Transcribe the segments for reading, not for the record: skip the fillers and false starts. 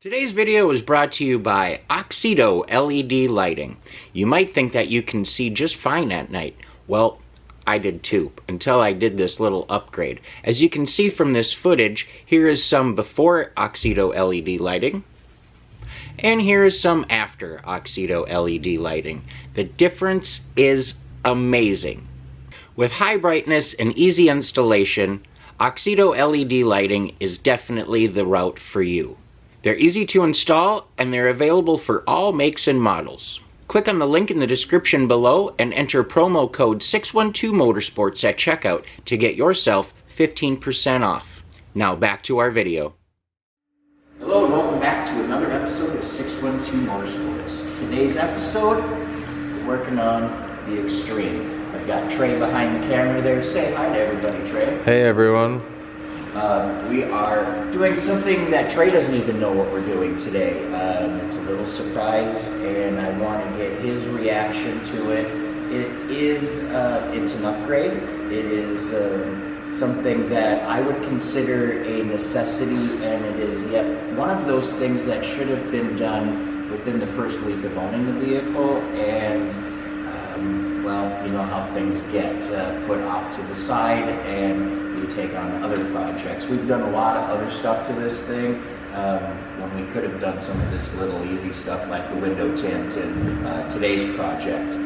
Today's video is brought to you by Oxedo LED lighting. You might think that you can see just fine at night. Well, I did too, until I did this little upgrade. As you can see from this footage, here is some before Oxedo LED lighting, and here is some after Oxedo LED lighting. The difference is amazing. With high brightness and easy installation, Oxedo LED lighting is definitely the route for you. They're easy to install, and they're available for all makes and models. Click on the link in the description below and enter promo code 612motorsports at checkout to get yourself 15% off. Now back to our video. Hello and welcome back to another episode of 612 Motorsports. Today's episode, we're working on the Xtreme. I've got Trey behind the camera there. Say hi to everybody, Trey. Hey everyone. We are doing something that Trey doesn't even know what we're doing today. It's a little surprise, and I want to get his reaction to it. It's an upgrade. It is something that I would consider a necessity, and it is yet one of those things that should have been done within the first week of owning the vehicle, and well, you know how things get put off to the side and you take on other projects. We've done a lot of other stuff to this thing when we could have done some of this little easy stuff like the window tint and today's project.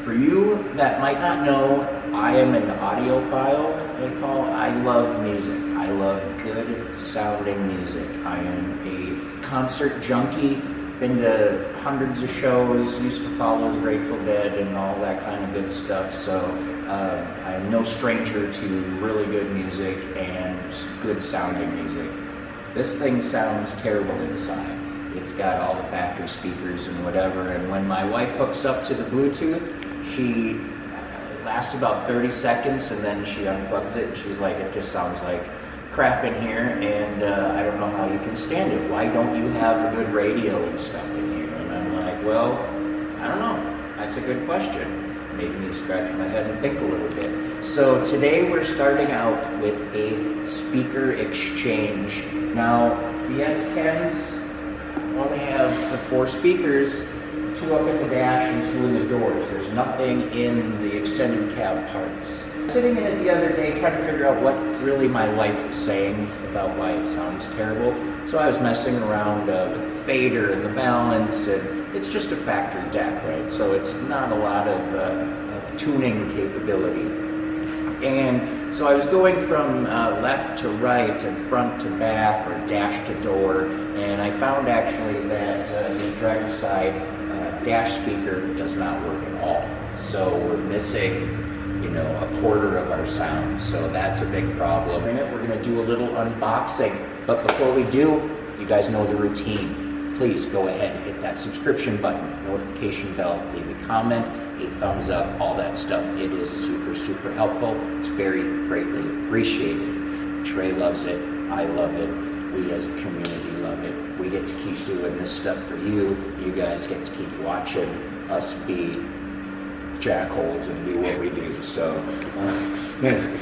For you that might not know, I am an audiophile, they call. I love music. I love good sounding music. I am a concert junkie. Been to hundreds of shows, used to follow the Grateful Dead and all that kind of good stuff, so I am no stranger to really good music and good sounding music. This thing sounds terrible inside. It's got all the factory speakers and whatever, and when my wife hooks up to the Bluetooth, she lasts about 30 seconds and then she unplugs it and she's like, it just sounds like crap in here, and I don't know how you can stand it. Why don't you have a good radio and stuff in here? And I'm like, well, I don't know. That's a good question. Made me scratch my head and think a little bit. So today we're starting out with a speaker exchange. Now, the S10s only have the 4 speakers, 2 up in the dash and 2 in the doors. There's nothing in the extended cab parts. Sitting in it the other day trying to figure out what really my wife was saying about why it sounds terrible. So I was messing around with the fader and the balance, and it's just a factory deck, right? So it's not a lot of tuning capability. And so I was going from left to right and front to back or dash to door, and I found actually that the driver's side dash speaker does not work at all. So we're missing, you know, a quarter of our sound, so that's a big problem. In it, we're going to do a little unboxing, but before we do, you guys know the routine. Please go ahead and hit that subscription button, notification bell, leave a comment, a thumbs up, all that stuff. It is super, super helpful. It's very greatly appreciated. Trey loves it. I love it. We as a community love it. We get to keep doing this stuff for you. You guys get to keep watching us be jackholes and do what we do. So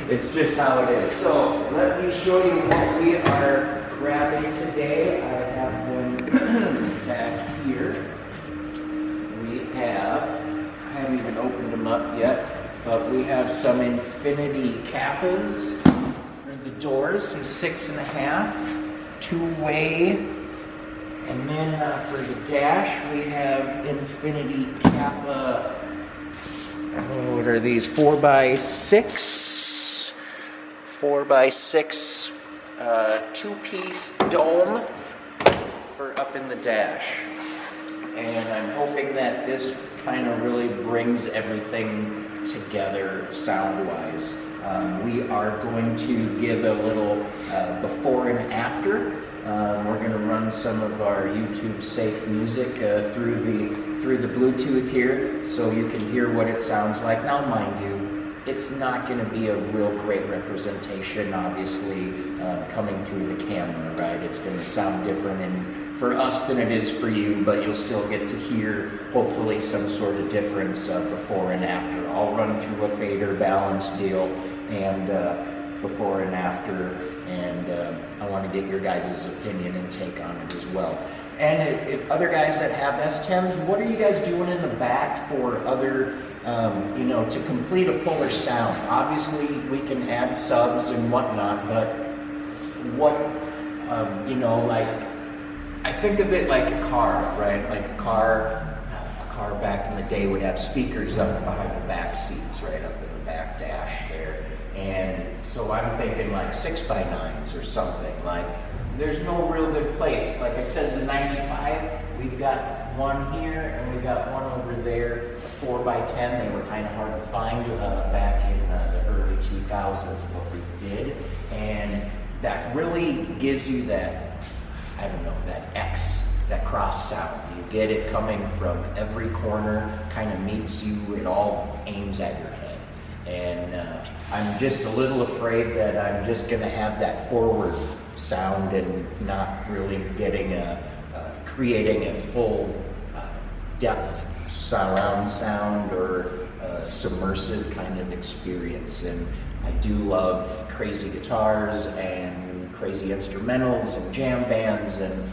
it's just how it is. So let me show you what we are grabbing today. I have one back here. I haven't even opened them up yet, but we have some Infinity Kappas for the doors, some 6.5, 2-way, and then for the dash we have Infinity Kappa. What are these? 4x6 2-piece dome for up in the dash. And I'm hoping that this kind of really brings everything together sound-wise. We are going to give a little before and after. We're going to run some of our YouTube safe music through the Bluetooth here, so you can hear what it sounds like. Now, mind you, it's not going to be a real great representation, obviously, coming through the camera, right? It's going to sound different for us than it is for you, but you'll still get to hear, hopefully, some sort of difference before and after. I'll run through a fader balance deal and before and after, and I want to get your guys' opinion and take on it as well. And if other guys that have S10s, what are you guys doing in the back for other, you know, to complete a fuller sound? Obviously, we can add subs and whatnot, but what, you know, like, I think of it like a car, right? Like a car back in the day would have speakers up behind the back seats, right up in the back dash there. And so I'm thinking like 6x9s or something. Like, there's no real good place. Like I said, the 95, we've got one here and we've got one over there. The 4x10, they were kind of hard to find back in the early 2000s, what we did. And that really gives you that, I don't know, that cross sound. You get it coming from every corner, kind of meets you, it all aims at your head. And I'm just a little afraid that I'm just gonna have that forward sound and not really getting creating a full depth surround sound or submersive kind of experience. And I do love crazy guitars and crazy instrumentals and jam bands and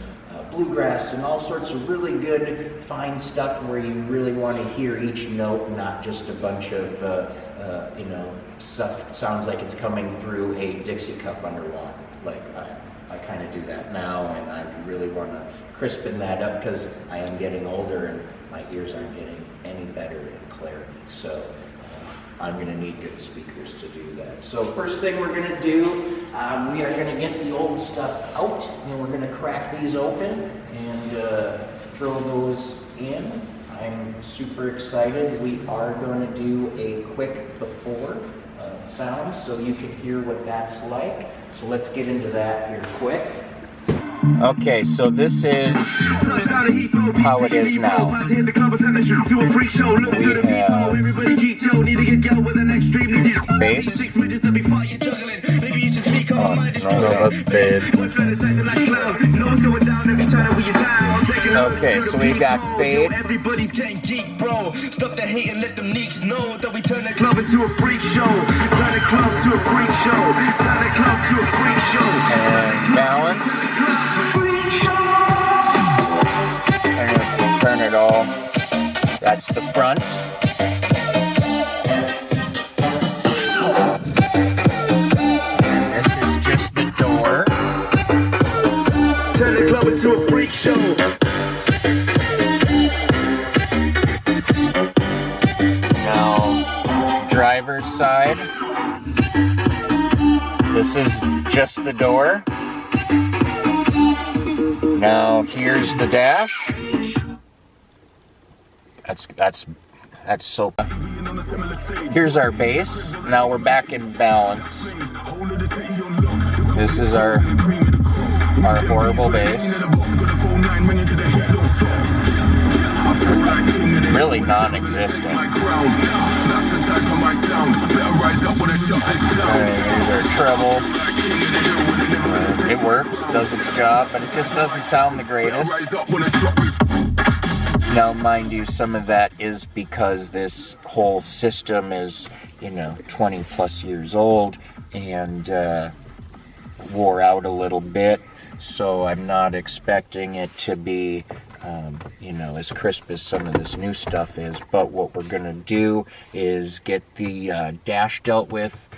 bluegrass and all sorts of really good fine stuff where you really want to hear each note, not just a bunch of you know, stuff sounds like it's coming through a Dixie cup underwater. Like I kind of do that now, and I really want to crispen that up because I am getting older and my ears aren't getting any better in clarity. So I'm going to need good speakers to do that. So first thing we're going to do, we are going to get the old stuff out, and we're going to crack these open and throw those in. I'm super excited. We are going to do a quick before sound so you can hear what that's like. So let's get into that here quick. Okay, so this is how it is now. We have bass. Oh, no, that's bad. Okay, so we've got fade. Everybody's getting geek, bro. Stop the hate and let them neeks know that we turn the club into a freak show. Turn the club to a freak show. Turn the club to a freak show. And balance. And turn it all. That's the front. And this is just the door. Turn the club into a freak show. Now, driver's side. This is just the door. Now here's the dash. That's so. Here's our bass. Now we're back in balance. This is our horrible bass. Really non-existent. Here's our treble. It works, does its job, but it just doesn't sound the greatest. Now, mind you, some of that is because this whole system is, you know, 20 plus years old and wore out a little bit, so I'm not expecting it to be you know, as crisp as some of this new stuff is. But what we're gonna do is get the dash dealt with.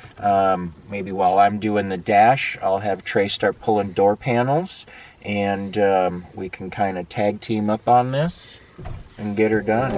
Maybe while I'm doing the dash, I'll have Trey start pulling door panels, and we can kind of tag team up on this and get her done.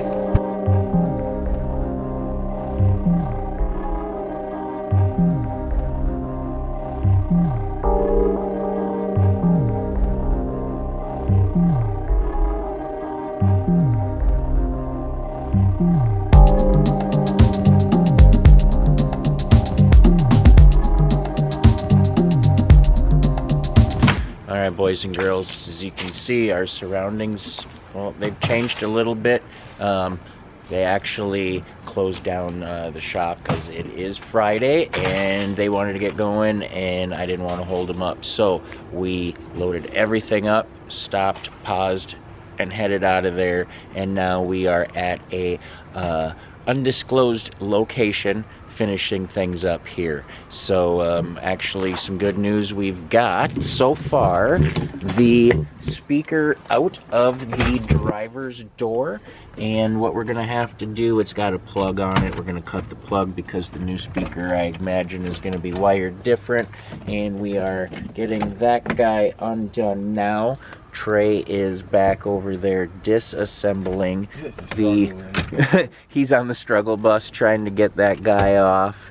Alright, boys and girls, as you can see, our surroundings, well, they've changed a little bit. They actually closed down the shop because it is Friday and they wanted to get going and I didn't want to hold them up. So we loaded everything up, stopped, paused, and headed out of there. And now we are at a undisclosed location finishing things up here. So actually some good news we've got so far: the speaker out of the driver's door, and what we're gonna have to do, it's got a plug on it. We're gonna cut the plug because the new speaker, I imagine, is gonna be wired different, and we are getting that guy undone now. Trey is back over there disassembling the he's on the struggle bus trying to get that guy off.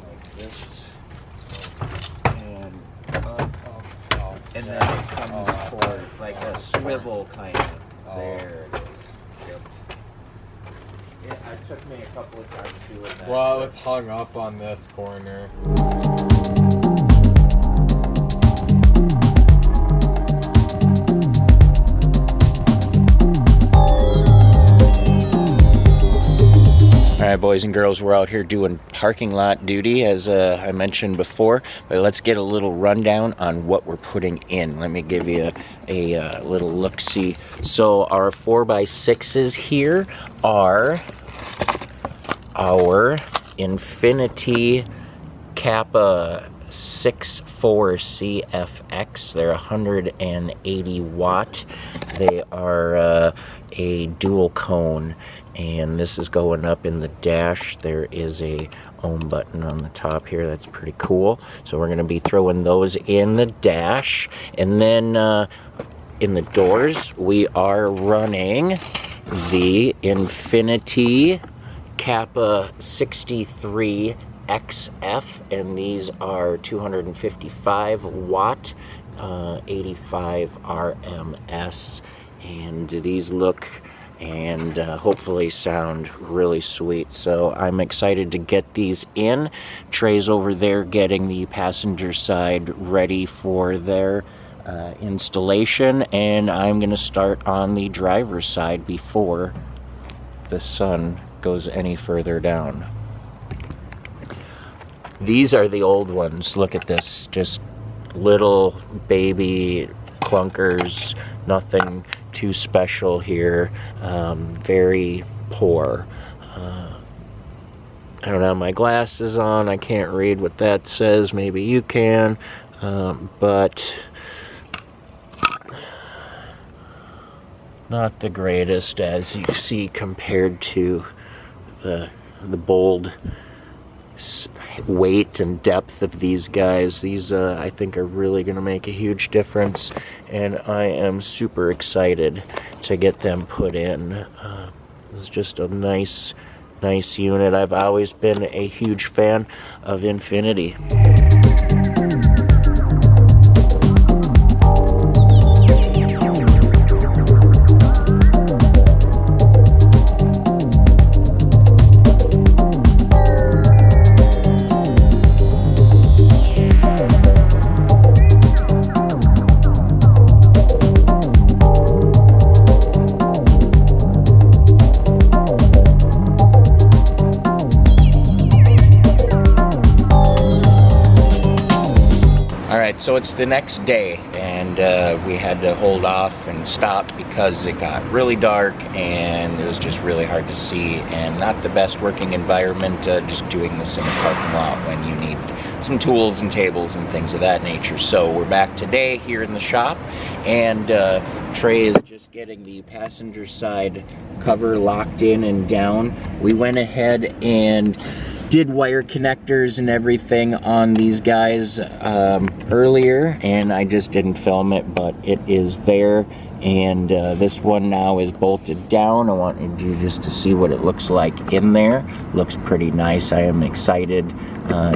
Like this. And then it comes toward like a swivel kind of. There it is. Yep. Yeah, it took me a couple of times doing that. Well, it was hung up on this corner. Alright, boys and girls, we're out here doing parking lot duty, as I mentioned before, but let's get a little rundown on what we're putting in. Let me give you a little look-see. So our 4x6s here are our Infinity Kappa 64 CFX. They're 180 watt. They are a dual cone, and this is going up in the dash. There is a ohm button on the top here. That's pretty cool. So we're going to be throwing those in the dash, and then in the doors we are running the Infinity Kappa 63 XF, and these are 255 watt, 85 RMS, and these look and hopefully sound really sweet. So I'm excited to get these in. Trey's over there getting the passenger side ready for their installation, and I'm gonna start on the driver's side before the sun goes any further down. These are the old ones. Look at this, just little baby clunkers, nothing too special here, very poor. I don't have my glasses on, I can't read what that says, maybe you can, but not the greatest, as you see, compared to the bold weight and depth of these guys. These I think are really going to make a huge difference, and I am super excited to get them put in. It's just a nice unit. I've always been a huge fan of Infinity. So it's the next day, and we had to hold off and stop because it got really dark and it was just really hard to see, and not the best working environment, just doing this in a parking lot when you need some tools and tables and things of that nature. So we're back today here in the shop, and Trey is just getting the passenger side cover locked in and down. We went ahead and did wire connectors and everything on these guys earlier, and I just didn't film it, but it is there, and this one now is bolted down. I wanted you just to see what it looks like in there. Looks pretty nice. I am excited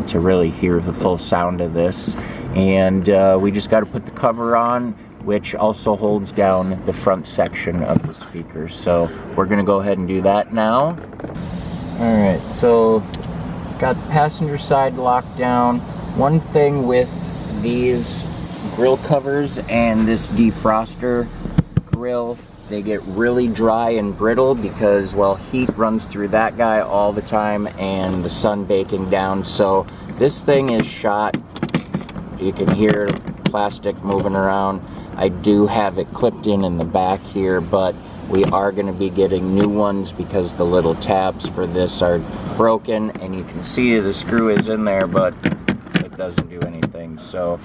to really hear the full sound of this, and we just got to put the cover on, which also holds down the front section of the speaker. So we're gonna go ahead and do that now. All right, so got the passenger side locked down. One thing with these grill covers and this defroster grill, they get really dry and brittle because, well, heat runs through that guy all the time and the sun baking down. So this thing is shot. You can hear plastic moving around. I do have it clipped in the back here, but We are going to be getting new ones because the little tabs for this are broken, and you can see the screw is in there, but it doesn't do anything. So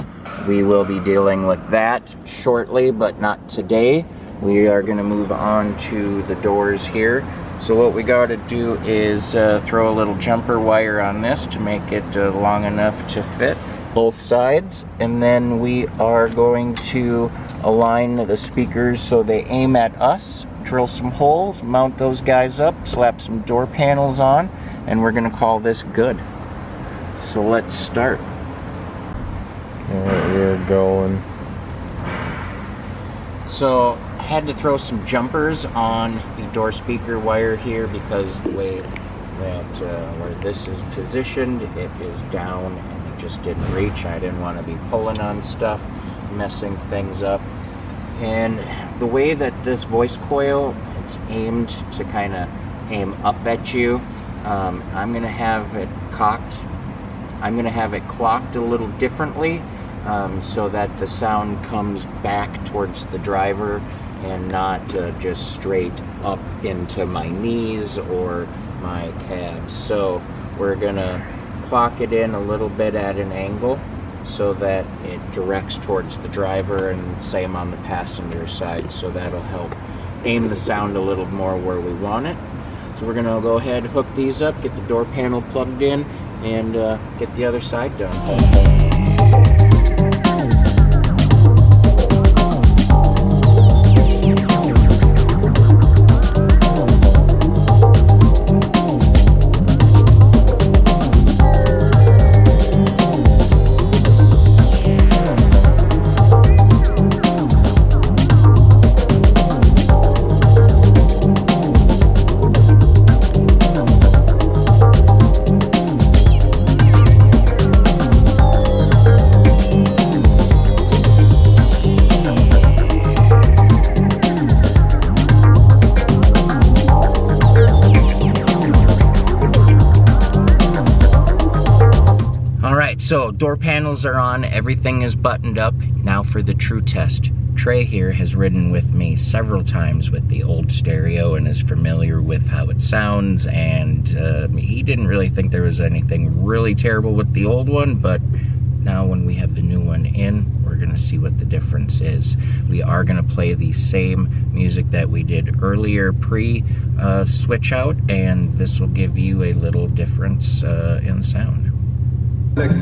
we will be dealing with that shortly, but not today. We are going to move on to the doors here. So what we got to do is throw a little jumper wire on this to make it long enough to fit both sides, and then we are going to align the speakers so they aim at us, drill some holes, mount those guys up, slap some door panels on, and we're going to call this good. So let's start. Alright, we're going. So I had to throw some jumpers on the door speaker wire here because the way that where this is positioned, it is down and it just didn't reach. I didn't want to be pulling on stuff, messing things up. And the way that this voice coil, it's aimed to kind of aim up at you. I'm going to have it cocked. I'm going to have it clocked a little differently so that the sound comes back towards the driver and not just straight up into my knees or my calves. So we're going to clock it in a little bit at an angle so that it directs towards the driver, and same on the passenger side, so that'll help aim the sound a little more where we want it. So we're going to go ahead, hook these up, get the door panel plugged in, and get the other side done. So door panels are on, everything is buttoned up. Now for the true test. Trey here has ridden with me several times with the old stereo and is familiar with how it sounds, and he didn't really think there was anything really terrible with the old one, but now when we have the new one in, we're gonna see what the difference is. We are gonna play the same music that we did earlier pre-switch out, and this will give you a little difference in sound. Let it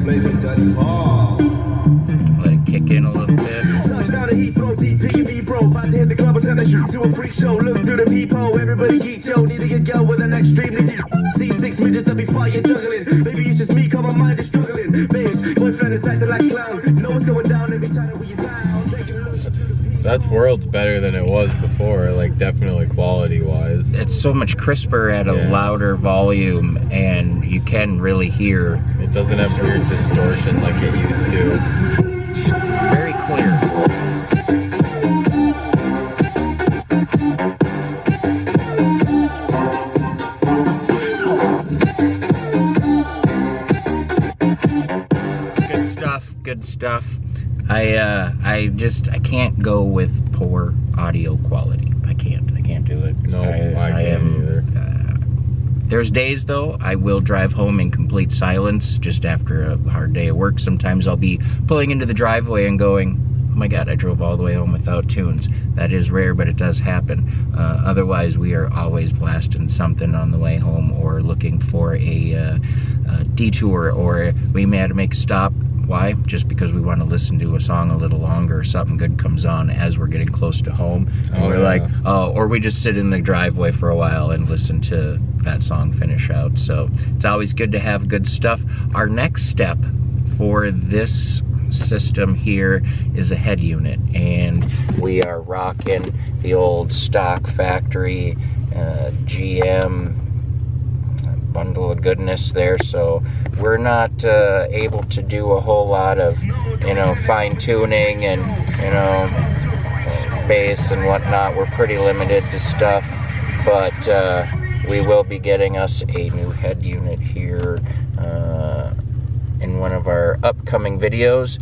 kick in a little bit. Touchdown to Heathrow, DPV bro. About to hit the club and turn the shoot to a freak show. Look through the peephole, everybody geek, yo. Need to get go with an Xtreme. See 6 midgets that be fire juggling. Maybe it's just me, cause my mind is struggling. Babes, boyfriend is acting like clown. Know what's going down every time that we get down. That's worlds better than it was before, like definitely quality wise. It's so much crisper at a louder volume, and you can really hear. It doesn't have weird distortion like it used to. Very clear. Good stuff, good stuff. I can't go with poor audio quality. I can't do it. No, I can't either. There's days though, I will drive home in complete silence just after a hard day at work. Sometimes I'll be pulling into the driveway and going, oh my God, I drove all the way home without tunes. That is rare, but it does happen. Otherwise, we are always blasting something on the way home or looking for a detour, or we may have to make a stop. Why? Just because we want to listen to a song a little longer, something good comes on as we're getting close to home. And we're like, oh, or we just sit in the driveway for a while and listen to that song finish out. So it's always good to have good stuff. Our next step for this system here is a head unit, and we are rocking the old stock factory GM bundle of goodness there, so we're not able to do a whole lot of, fine tuning and, bass and whatnot. We're pretty limited to stuff, but we will be getting us a new head unit here in one of our upcoming videos.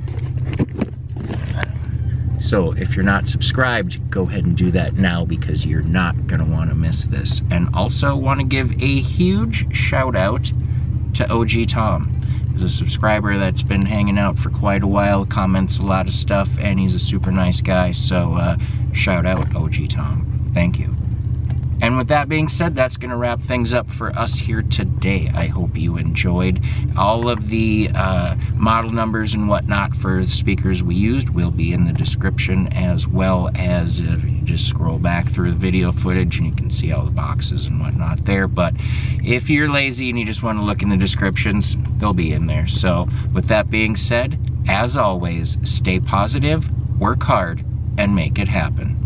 So if you're not subscribed, go ahead and do that now because you're not gonna wanna miss this. And also wanna give a huge shout out to OG Tom. He's a subscriber that's been hanging out for quite a while, comments a lot of stuff, and he's a super nice guy. So shout out OG Tom. Thank you. And with that being said, that's going to wrap things up for us here today. I hope you enjoyed. All of the model numbers and whatnot for the speakers we used will be in the description, as well as you just scroll back through the video footage and you can see all the boxes and whatnot there. But if you're lazy and you just want to look in the descriptions, they'll be in there. So with that being said, as always, stay positive, work hard, and make it happen.